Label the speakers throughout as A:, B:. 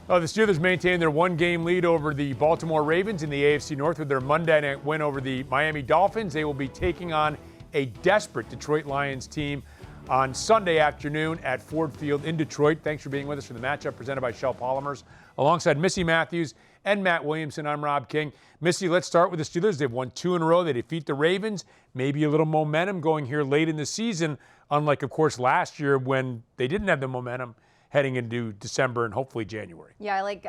A: The Steelers maintain their one-game lead over the Baltimore Ravens in the AFC North with their Monday night win over the Miami Dolphins. They will be taking on a desperate Detroit Lions team on Sunday afternoon at Ford Field in Detroit. Thanks for being with us for the matchup presented by Shell Polymers. Alongside Missi Matthews and Matt Williamson, I'm Rob King. Missi, let's start with the Steelers. They've won 2 in a row. They defeat the Ravens. Maybe a little momentum going here late in the season, unlike, of course, last year when they didn't have the momentum heading into December and hopefully January.
B: Yeah, like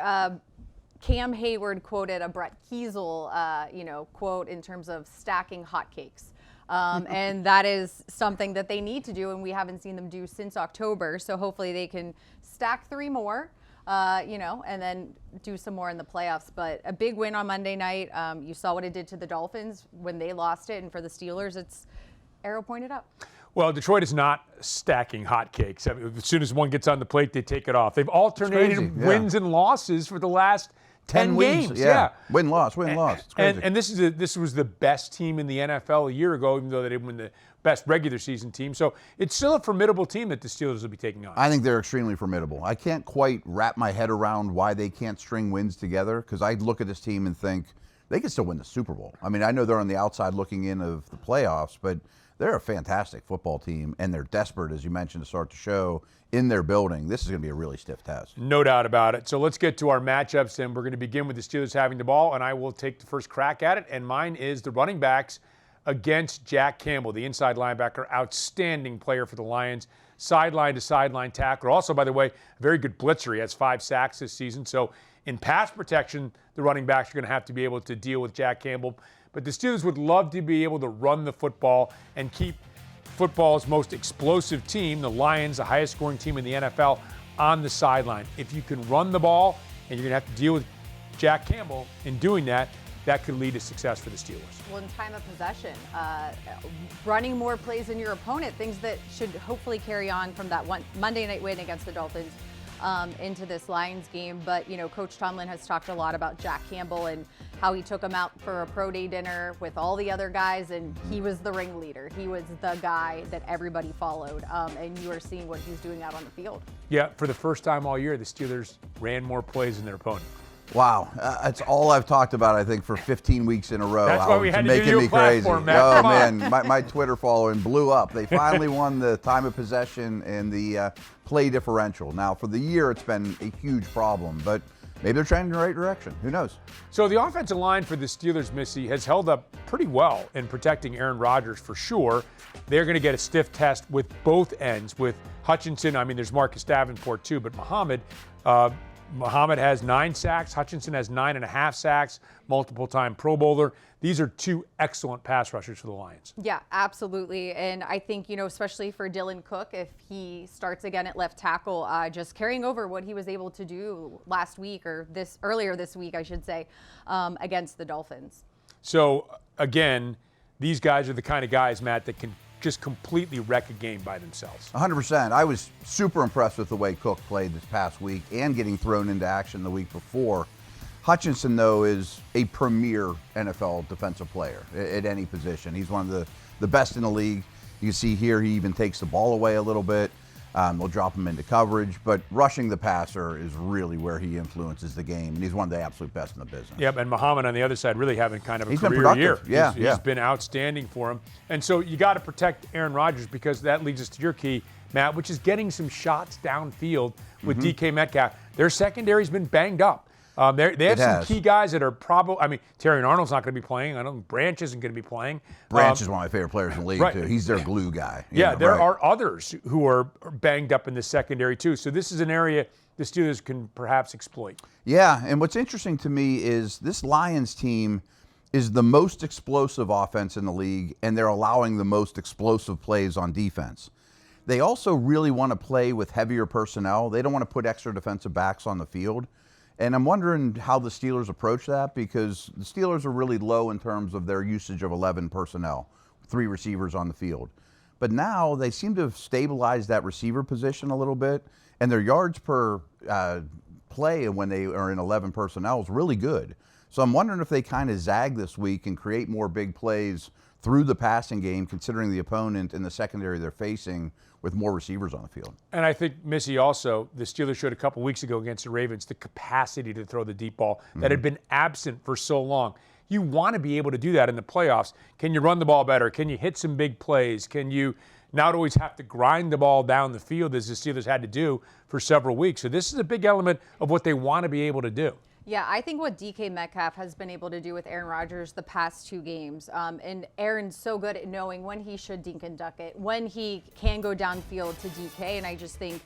B: Cam Hayward quoted a Brett Kiesel, quote in terms of stacking hotcakes. And that is something that they need to do, and we haven't seen them do since October. So hopefully they can stack 3 more, and then do some more in the playoffs. But a big win on Monday night. You saw what it did to the Dolphins when they lost it, and for the Steelers, it's arrow pointed up.
A: Well, Detroit is not stacking hotcakes. I mean, as soon as one gets on the plate, they take it off. They've alternated wins and losses for the last 10 games.
C: Yeah. Win-loss, win-loss. It's crazy.
A: And this was the best team in the NFL a year ago, even though they didn't win the best regular season team. So it's still a formidable team that the Steelers will be taking on.
C: I think they're extremely formidable. I can't quite wrap my head around why they can't string wins together, because I look at this team and think they can still win the Super Bowl. I mean, I know they're on the outside looking in of the playoffs, but they're a fantastic football team, and they're desperate, as you mentioned, to start the show in their building. This is going to be a really stiff test.
A: No doubt about it. So let's get to our matchups, and we're going to begin with the Steelers having the ball, and I will take the first crack at it, and mine is the running backs against Jack Campbell, the inside linebacker, outstanding player for the Lions, sideline to sideline tackler. Also, by the way, a very good blitzer. He has 5 sacks this season. So in pass protection, the running backs are going to have to be able to deal with Jack Campbell. But the Steelers would love to be able to run the football and keep football's most explosive team, the Lions, the highest scoring team in the NFL, on the sideline. If you can run the ball and you're going to have to deal with Jack Campbell in doing that, that could lead to success for the Steelers.
B: Well, in time of possession, running more plays than your opponent, things that should hopefully carry on from that one Monday night win against the Dolphins into this Lions game. But, Coach Tomlin has talked a lot about Jack Campbell and how he took him out for a pro day dinner with all the other guys, and he was the ringleader. He was the guy that everybody followed, and you are seeing what he's doing out on the field.
A: Yeah, for the first time all year, the Steelers ran more plays than their opponent.
C: Wow, that's all I've talked about, I think, for 15 weeks in a row.
A: That's why we had to
C: making
A: give you
C: me
A: a platform,
C: crazy.
A: Matt.
C: Oh, man, my Twitter following blew up. They finally won the time of possession and the play differential. Now, for the year, it's been a huge problem, but maybe they're trending in the right direction. Who knows?
A: So the offensive line for the Steelers, Missi, has held up pretty well in protecting Aaron Rodgers for sure. They're going to get a stiff test with both ends. With Hutchinson, I mean, there's Marcus Davenport too, but Muhammad has 9 sacks. Hutchinson has 9.5 sacks, multiple-time Pro Bowler. These are 2 excellent pass rushers for the Lions.
B: Yeah, absolutely. And I think, especially for Dylan Cook, if he starts again at left tackle, just carrying over what he was able to do last week, or earlier this week, I should say, against the Dolphins.
A: So, again, these guys are the kind of guys, Matt, that can just completely wreck a game by themselves.
C: 100%. I was super impressed with the way Cook played this past week and getting thrown into action the week before. Hutchinson, though, is a premier NFL defensive player at any position. He's one of the best in the league. You can see here he even takes the ball away a little bit. They'll drop him into coverage, but rushing the passer is really where he influences the game, and he's one of the absolute best in the business.
A: Yep, and Muhammad on the other side really having kind of a
C: He's
A: career
C: been productive.
A: year.
C: Yeah,
A: He's been outstanding for him. And so you got to protect Aaron Rodgers, because that leads us to your key, Matt, which is getting some shots downfield with DK Metcalf. Their secondary's been banged up. They have some key guys that are probably, Terry Arnold's not going to be playing. I don't Branch isn't going to be playing.
C: Branch is one of my favorite players in the league, too. He's their glue guy.
A: There are others who are banged up in the secondary, too. So this is an area the Steelers can perhaps exploit.
C: Yeah, and what's interesting to me is this Lions team is the most explosive offense in the league, and they're allowing the most explosive plays on defense. They also really want to play with heavier personnel. They don't want to put extra defensive backs on the field. And I'm wondering how the Steelers approach that, because the Steelers are really low in terms of their usage of 11 personnel, 3 receivers on the field. But now they seem to have stabilized that receiver position a little bit, and their yards per play when they are in 11 personnel is really good. So I'm wondering if they kind of zag this week and create more big plays through the passing game, considering the opponent and the secondary they're facing with more receivers on the field.
A: And I think, Missy, also, the Steelers showed a couple weeks ago against the Ravens the capacity to throw the deep ball that had been absent for so long. You want to be able to do that in the playoffs. Can you run the ball better? Can you hit some big plays? Can you not always have to grind the ball down the field as the Steelers had to do for several weeks? So this is a big element of what they want to be able to do.
B: Yeah, I think what DK Metcalf has been able to do with Aaron Rodgers the past 2 games, and Aaron's so good at knowing when he should dink and duck it, when he can go downfield to DK, and I just think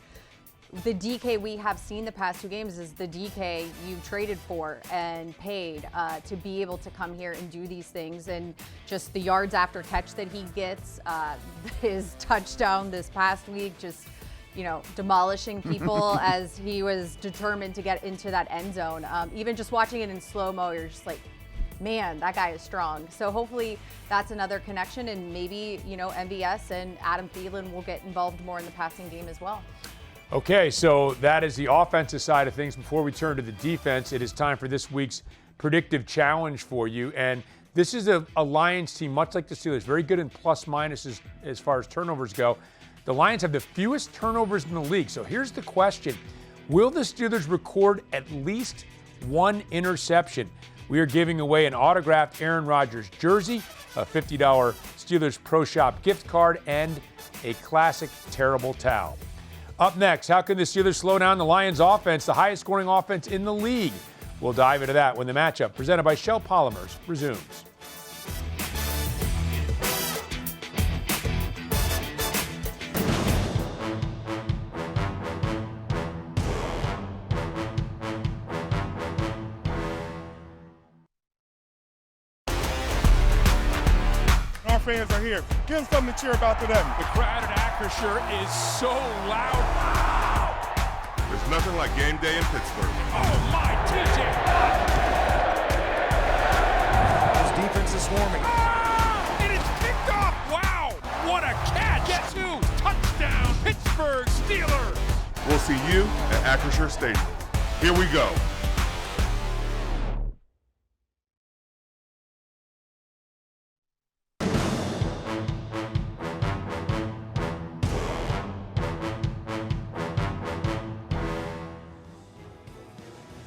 B: the DK we have seen the past 2 games is the DK you traded for and paid to be able to come here and do these things, and just the yards after catch that he gets, his touchdown this past week, just demolishing people as he was determined to get into that end zone. Even just watching it in slow-mo, you're just like, man, that guy is strong. So hopefully that's another connection, and maybe, MVS and Adam Thielen will get involved more in the passing game as well.
A: Okay, so that is the offensive side of things. Before we turn to the defense, it is time for this week's predictive challenge for you. And this is a Lions team, much like the Steelers, very good in plus-minuses as far as turnovers go. The Lions have the fewest turnovers in the league. So here's the question. Will the Steelers record at least 1 interception? We are giving away an autographed Aaron Rodgers jersey, a $50 Steelers Pro Shop gift card, and a classic terrible towel. Up next, how can the Steelers slow down the Lions offense, the highest scoring offense in the league? We'll dive into that when the matchup, presented by Shell Polymers, resumes.
D: Fans are here. Give them something to cheer about today.
E: The crowd at Acrisure is so loud. Wow!
D: There's nothing like game day in Pittsburgh.
E: Oh my, TJ!
F: This defense is swarming.
E: Ah! It is picked off. Wow! What a catch! Get 2. Touchdown, Pittsburgh Steelers.
D: We'll see you at Acrisure Stadium. Here we go.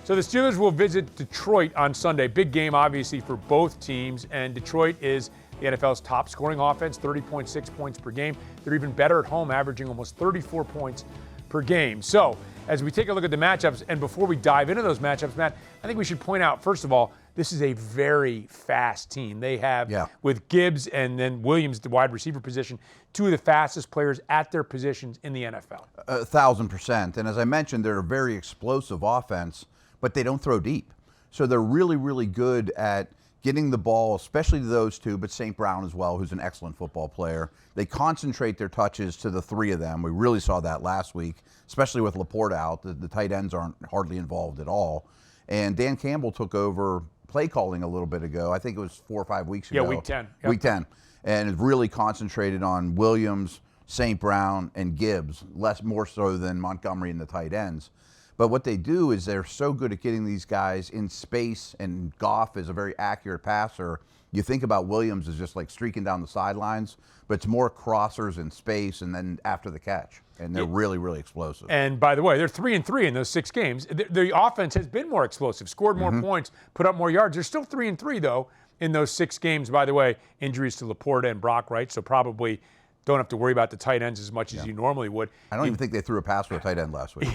A: So the Steelers will visit Detroit on Sunday. Big game, obviously, for both teams. And Detroit is the NFL's top scoring offense, 30.6 points per game. They're even better at home, averaging almost 34 points per game. So as we take a look at the matchups, and before we dive into those matchups, Matt, I think we should point out, first of all, this is a very fast team. They have, with Gibbs and then Williams, the wide receiver position, 2 of the fastest players at their positions in the NFL.
C: 1,000%. And as I mentioned, they're a very explosive offense, but they don't throw deep. So they're really, really good at getting the ball, especially to those 2, but St. Brown as well, who's an excellent football player. They concentrate their touches to the 3 of them. We really saw that last week, especially with Laporte out. The tight ends aren't hardly involved at all. And Dan Campbell took over play calling a little bit ago. I think it was 4 or 5 weeks ago.
A: Yeah, week 10. Yep.
C: Week 10. And it really concentrated on Williams, St. Brown, and Gibbs, more so than Montgomery and the tight ends. But what they do is they're so good at getting these guys in space, and Goff is a very accurate passer. You think about Williams as just like streaking down the sidelines, but it's more crossers in space and then after the catch. And they're really, really explosive.
A: And by the way, they're 3-3 in those 6 games. The offense has been more explosive, scored more points, put up more yards. They're still 3-3, though, in those 6 games. By the way, injuries to Laporte and Brock Wright, so probably don't have to worry about the tight ends as much as you normally would.
C: I don't even think they threw a pass for a tight end last week.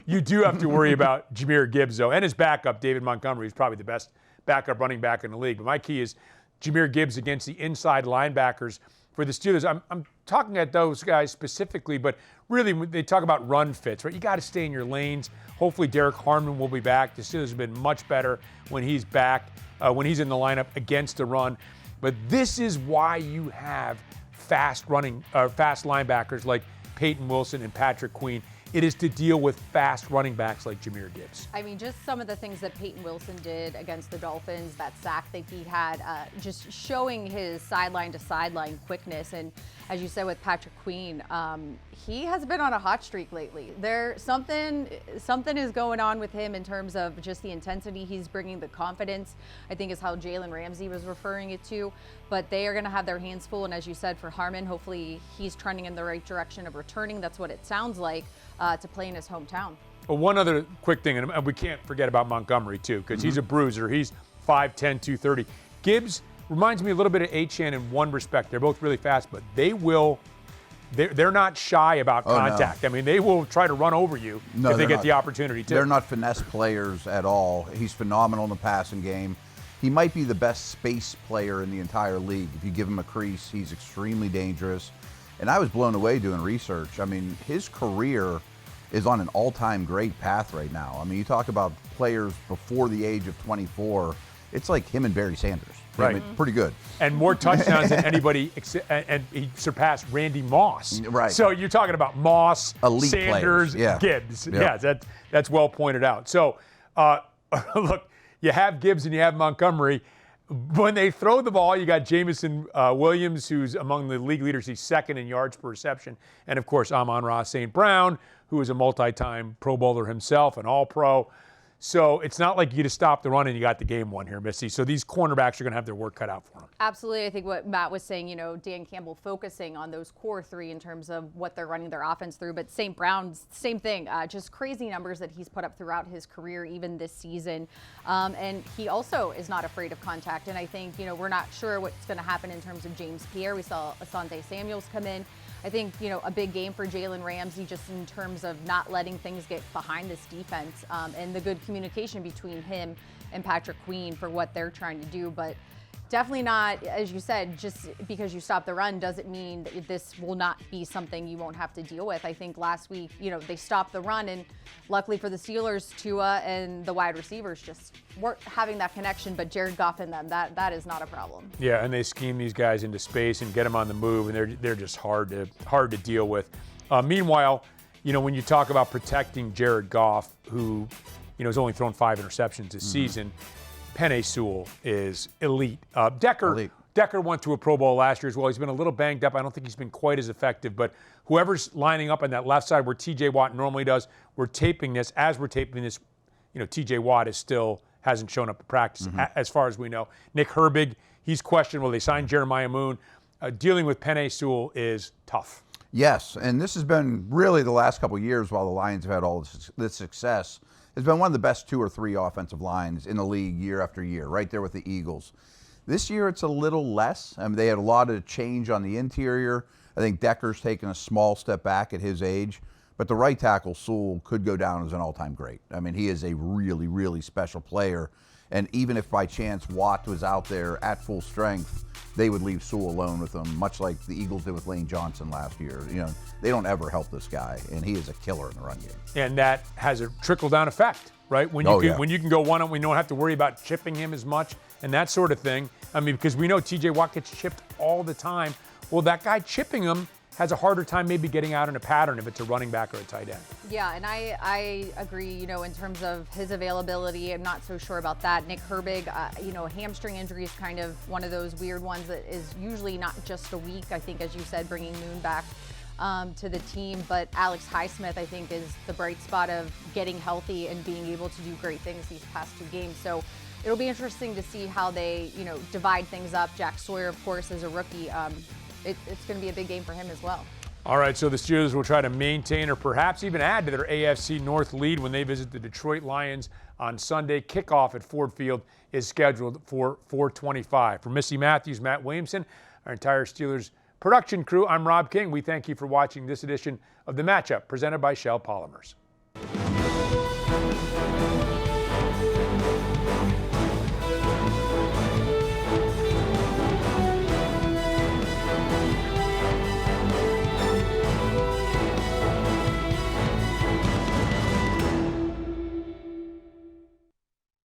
A: You do have to worry about Jahmyr Gibbs, though, and his backup, David Montgomery, is probably the best backup running back in the league. But my key is Jahmyr Gibbs against the inside linebackers for the Steelers. I'm talking at those guys specifically, but really they talk about run fits, right? You got to stay in your lanes. Hopefully Derek Harmon will be back. The Steelers have been much better when he's back, when he's in the lineup against the run. But this is why you have fast linebackers like Peyton Wilson and Patrick Queen it is to deal with fast running backs like Jahmyr Gibbs.
B: I mean, just some of the things that Peyton Wilson did against the Dolphins, that sack that he had, just showing his sideline to sideline quickness. And as you said with Patrick Queen, he has been on a hot streak lately. Something is going on with him in terms of just the intensity he's bringing, the confidence, I think is how Jalen Ramsey was referring it to. But they are going to have their hands full. And as you said, for Harmon, hopefully he's trending in the right direction of returning. That's what it sounds like, to play in his hometown.
A: Well, one other quick thing, and we can't forget about Montgomery too, because he's a bruiser. He's 5'10", 230. Gibbs reminds me a little bit of Achane in one respect. They're both really fast, but they're not shy about contact.
C: No.
A: I mean, they will try to run over you if they get the opportunity to.
C: They're not finesse players at all. He's phenomenal in the passing game. He might be the best space player in the entire league. If you give him a crease, he's extremely dangerous. And I was blown away doing research. I mean, his career is on an all-time great path right now. I mean, you talk about players before the age of 24, it's like him and Barry Sanders.
A: Right.
C: I mean, pretty good.
A: And more touchdowns than anybody, and he surpassed Randy Moss.
C: Right.
A: So you're talking about Moss,
C: Elite
A: Sanders,
C: players. Yeah.
A: Gibbs.
C: Yep.
A: Yeah, that's well pointed out. So, look, you have Gibbs and you have Montgomery. When they throw the ball, you got Jamison Williams, who's among the league leaders. He's second in yards per reception. And, of course, Amon-Ra St. Brown, who is a multi-time Pro Bowler himself, an All-Pro. So it's not like you just stop the run and you got the game won here, Missy. So these cornerbacks are going to have their work cut out for them.
B: Absolutely. I think what Matt was saying, Dan Campbell focusing on those core three in terms of what they're running their offense through. But St. Brown, same thing, just crazy numbers that he's put up throughout his career, even this season. And he also is not afraid of contact. And I think, we're not sure what's going to happen in terms of James Pierre. We saw Asante Samuels come in. I think, a big game for Jalen Ramsey just in terms of not letting things get behind this defense, and the good communication between him and Patrick Queen for what they're trying to do. But definitely not, as you said, just because you stop the run doesn't mean that this will not be something you won't have to deal with. I think last week, they stopped the run, and luckily for the Steelers, Tua and the wide receivers just weren't having that connection, but Jared Goff and them, that is not a problem.
A: Yeah, and they scheme these guys into space and get them on the move, and they're just hard to deal with. Meanwhile, when you talk about protecting Jared Goff, who, has only thrown 5 interceptions this season, Penei Sewell is elite. Decker went to a Pro Bowl last year as well. He's been a little banged up. I don't think he's been quite as effective, but whoever's lining up on that left side where TJ Watt normally does, we're taping this. As we're taping this, TJ Watt hasn't shown up at practice as far as we know. Nick Herbig, he's questionable. They signed Jeremiah Moon. Dealing with Penei Sewell is tough.
C: Yes, and this has been really the last couple of years while the Lions have had all this success. It's been one of the best 2 or 3 offensive lines in the league year after year, right there with the Eagles. This year it's a little less. I mean, they had a lot of change on the interior. I think Decker's taken a small step back at his age, but the right tackle, Sewell, could go down as an all-time great. I mean, he is a really, really special player, and even if by chance Watt was out there at full strength, they would leave Sewell alone with him, much like the Eagles did with Lane Johnson last year. They don't ever help this guy, and he is a killer in the run game.
A: And that has a trickle-down effect, right? When you can go one-on-one, we don't have to worry about chipping him as much and that sort of thing. I mean, because we know TJ Watt gets chipped all the time. Well, that guy chipping him has a harder time maybe getting out in a pattern if it's a running back or a tight end.
B: Yeah, and I agree, in terms of his availability, I'm not so sure about that. Nick Herbig, hamstring injury is kind of one of those weird ones that is usually not just a week. I think, as you said, bringing Moon back to the team. But Alex Highsmith, I think, is the bright spot of getting healthy and being able to do great things these past 2 games. So it'll be interesting to see how they, divide things up. Jack Sawyer, of course, is a rookie. It's going to be a big game for him as well.
A: All right, so the Steelers will try to maintain or perhaps even add to their AFC North lead when they visit the Detroit Lions on Sunday. Kickoff at Ford Field is scheduled for 4:25. For Missi Matthews, Matt Williamson, our entire Steelers production crew, I'm Rob King. We thank you for watching this edition of The Matchup, presented by Shell Polymers.